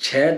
6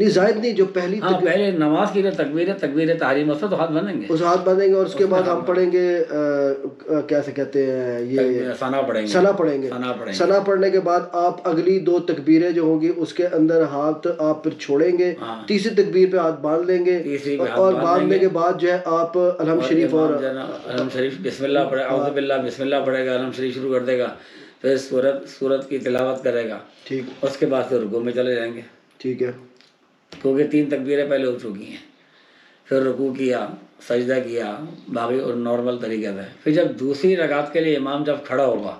نہیں زائد نہیں، جو پہلی ہاں پہلے نماز کی جو تکبیر تحریم اس میں تو ہاتھ باندھیں گے، اس ہاتھ باندھیں گے، اور اس کے بعد ہم پڑھیں گے کیسے کہتے ہیں یہ ثنا پڑھیں گے، ثنا پڑھیں گے. ثنا پڑھنے کے بعد آپ اگلی 2 تکبیریں جو ہوں گی اس کے اندر ہاتھ آپ پھر چھوڑیں گے، تیسری تکبیر پہ ہاتھ باندھ لیں گے، اور باندھنے کے بعد جو ہے آپ الحمد شریف اور الحمد شریف بسم اللہ پڑھے، اعوذ باللہ بسم اللہ پڑھے گا، الحمد شریف شروع کر دے گا، پھر سورت کی تلاوت کرے گا، ٹھیک اس کے بعد پھر رکوع میں چلے جائیں گے، ٹھیک ہے. کیونکہ 3 تکبیریں پہلے ہو چکی ہیں. پھر رکوع کیا، سجدہ کیا، باقی اور نارمل طریقے سے. پھر جب دوسری رکعت کے لیے امام جب کھڑا ہوگا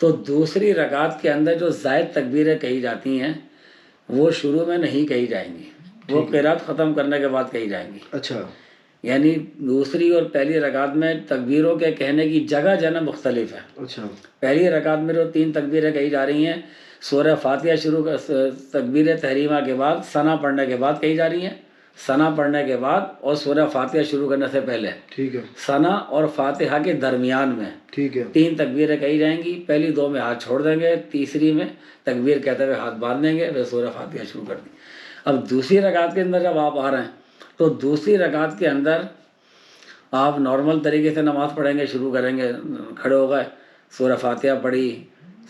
تو دوسری رکعت کے اندر جو زائد تکبیریں کہی جاتی ہیں وہ شروع میں نہیں کہی جائیں گی، وہ قرات ختم کرنے کے بعد کہی جائیں گی. اچھا. یعنی دوسری اور پہلی رکعت میں تکبیروں کے کہنے کی جگہ جو ہے نا مختلف ہے. اچھا. پہلی رکعت میں جو 3 تکبیریں کہی جا رہی ہیں سورہ فاتحہ شروع تکبیر تحریمہ کے بعد ثنا پڑھنے کے بعد کہی جا رہی ہیں، ثنا پڑھنے کے بعد اور سورہ فاتحہ شروع کرنے سے پہلے، ٹھیک ہے، ثنا اور فاتحہ کے درمیان میں ٹھیک ہے 3 تکبیریں کہی جائیں گی. پہلی 2 میں ہاتھ چھوڑ دیں گے، تیسری میں تکبیر کہتے ہوئے ہاتھ باندھ دیں گے، پھر سورہ فاتحہ شروع کر دیں گے. اب دوسری رکعت کے اندر جب آپ آ رہے ہیں تو دوسری رکعت کے اندر آپ نارمل طریقے سے نماز پڑھیں گے، شروع کریں گے، کھڑے ہو گئے، سورہ فاتحہ پڑھی،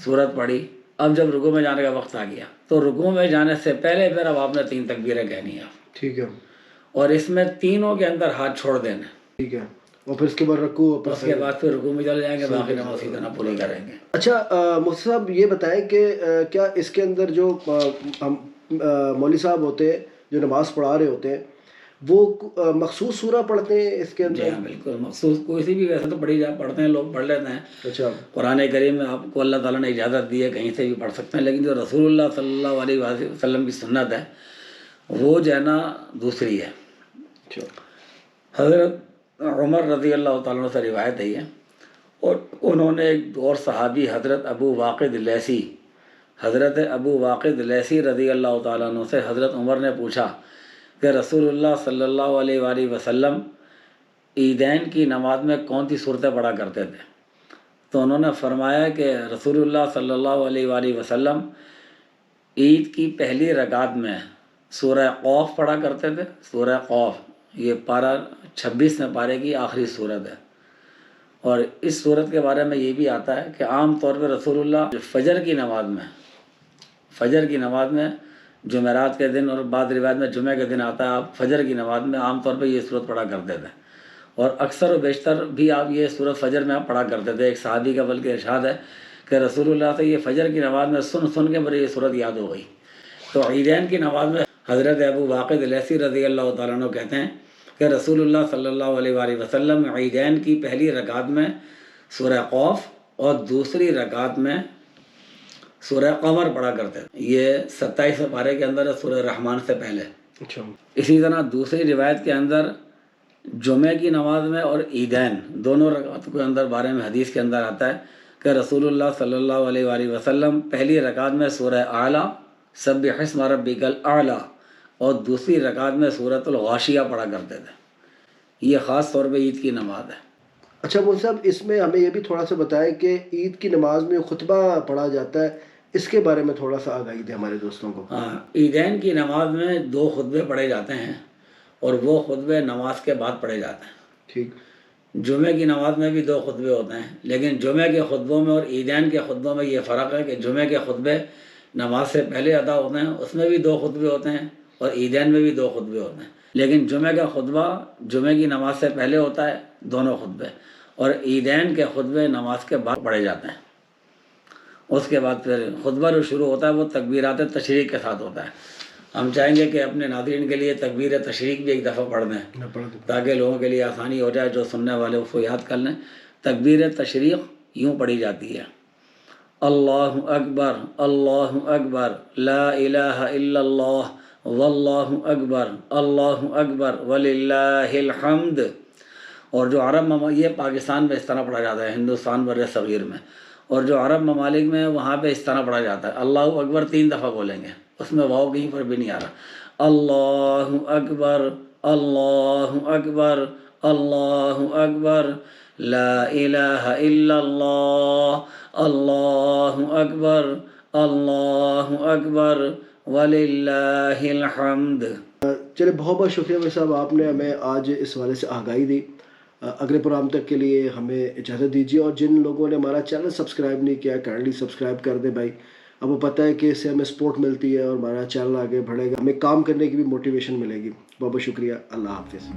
سورت پڑھی. اب جب رکوع میں جانے کا وقت آ گیا تو رکوع میں جانے سے پہلے پھر اب آپ نے 3 تکبیریں کہنی ہیں، ٹھیک ہے، اور اس میں تینوں کے اندر ہاتھ چھوڑ دینا، ٹھیک ہے، اور پھر اس کے بعد رکوع، اس کے بعد پھر رکوع میں چلے جائیں گے، باقی نماز اسی طرح پوری کریں گے. اچھا مفتی صاحب یہ بتائیں کہ کیا اس کے اندر جو مولوی صاحب ہوتے ہیں جو نماز پڑھا رہے ہوتے ہیں وہ مخصوص سورہ پڑھتے ہیں اس کے اندر؟ جی ہاں بالکل، مخصوص کوئی سی بھی ویسے تو پڑھتے ہیں لوگ، پڑھ لیتے ہیں. اچھا. قرآن کریم میں آپ کو اللہ تعالیٰ نے اجازت دی ہے کہیں سے بھی پڑھ سکتے ہیں، لیکن جو رسول اللہ صلی اللہ علیہ وآلہ وسلم کی سنت ہے وہ جو ہے نا دوسری ہے. اچھا. حضرت عمر رضی اللہ تعالیٰ عنہ سے روایت ہے یہ، اور انہوں نے ایک اور صحابی حضرت ابو واقد لیثی رضی اللہ تعالیٰ عنہ سے حضرت عمر نے پوچھا کہ رسول اللہ صلی اللہ علیہ وآلہ وسلم عیدین کی نماز میں کون سی صورتیں پڑھا کرتے تھے؟ تو انہوں نے فرمایا کہ رسول اللہ صلی اللہ علیہ وآلہ وسلم عید کی پہلی رکعت میں سورہ قوف پڑھا کرتے تھے. سورہ قوف یہ پارہ 26 میں پارے کی آخری صورت ہے، اور اس صورت کے بارے میں یہ بھی آتا ہے کہ عام طور پہ رسول اللہ فجر کی نماز میں جمعرات کے دن، اور بعض روایت میں جمعہ کے دن آتا ہے، آپ فجر کی نماز میں عام طور پہ یہ صورت پڑھا کرتے تھے، اور اکثر و بیشتر بھی آپ یہ صورت فجر میں آپ پڑھا کرتے تھے. ایک صحابی کا بلکہ ارشاد ہے کہ رسول اللہ سے یہ فجر کی نماز میں سن کے مجھے یہ صورت یاد ہو گئی. تو عیدین کی نماز میں حضرت ابو واقد لیثی رضی اللہ تعالیٰ عنہ کہتے ہیں کہ رسول اللہ صلی اللہ علیہ وآلہ وسلم عیدین کی پہلی رکعت میں سورہ قوف اور دوسری رکعت میں سورہ قمر پڑھا کرتے تھے. یہ 27 پارے کے اندر ہے، سورہ رحمان سے پہلے. اچھا. اسی طرح دوسری روایت کے اندر جمعہ کی نماز میں اور عیدین دونوں رکعت کے اندر بارے میں حدیث کے اندر آتا ہے کہ رسول اللہ صلی اللہ علیہ وآلہ وسلم پہلی رکعت میں سورہ اعلیٰ سبح اسم ربک الاعلیٰ اور دوسری رکعت میں سورۃ الغاشیہ پڑھا کرتے تھے. یہ خاص طور پہ عید کی نماز ہے. اچھا مولوی صاحب اس میں ہمیں یہ بھی تھوڑا سا بتائیں کہ عید کی نماز میں خطبہ پڑھا جاتا ہے، اس کے بارے میں تھوڑا سا آگاہی دیں ہمارے دوستوں کو. ہاں، عیدین کی نماز میں 2 خطبے پڑھے جاتے ہیں، اور وہ خطبے نماز کے بعد پڑھے جاتے ہیں. ٹھیک. جمعہ کی نماز میں بھی 2 خطبے ہوتے ہیں، لیکن جمعہ کے خطبوں میں اور عیدین کے خطبوں میں یہ فرق ہے کہ جمعہ کے خطبے نماز سے پہلے ادا ہوتے ہیں، اس میں بھی 2 خطبے ہوتے ہیں، اور عیدین میں بھی 2 خطبے ہوتے ہیں. لیکن جمعہ کا خطبہ جمعہ کی نماز سے پہلے ہوتا ہے، دونوں خطبے، اور عیدین کے خطبے نماز کے بعد پڑھے جاتے ہیں. اس کے بعد پھر خطبہ جو شروع ہوتا ہے وہ تکبیرات تشریق کے ساتھ ہوتا ہے. ہم چاہیں گے کہ اپنے ناظرین کے لیے تکبیر تشریق بھی ایک دفعہ پڑھ دیں تاکہ لوگوں کے لیے آسانی ہو جائے، جو سننے والے اس کو یاد کر لیں. تکبیر تشریق یوں پڑھی جاتی ہے: اللہ اکبر اللہ اکبر لا الہ الا اللہ واللہ اکبر وللہ الحمد. اور جو عرب یہ پاکستان میں اس طرح پڑھا جاتا ہے، ہندوستان بر صغیر میں، اور جو عرب ممالک میں وہاں پہ اس طرح پڑھا جاتا ہے. اللہ اکبر 3 دفعہ بولیں گے، اس میں واو کہیں پر بھی نہیں آ رہا. اللہ اکبر اللہ اکبر اللہ اکبر لا الہ الا اللہ اللہ اکبر وَلِلَّهِ الْحَمْدُ۔ چلے بہت بہت شکریہ بھائی صاحب، آپ نے ہمیں آج اس حوالے سے آگاہی دی۔ اگلے پروگرام تک کے لیے ہمیں اجازت دیجیے، اور جن لوگوں نے ہمارا چینل سبسکرائب نہیں کیا کائنڈلی سبسکرائب کر دیں بھائی۔ اب وہ پتہ ہے کہ اس سے ہمیں سپورٹ ملتی ہے اور ہمارا چینل آگے بڑھے گا، ہمیں کام کرنے کی بھی موٹیویشن ملے گی۔ بہت بہت شکریہ، اللہ حافظ۔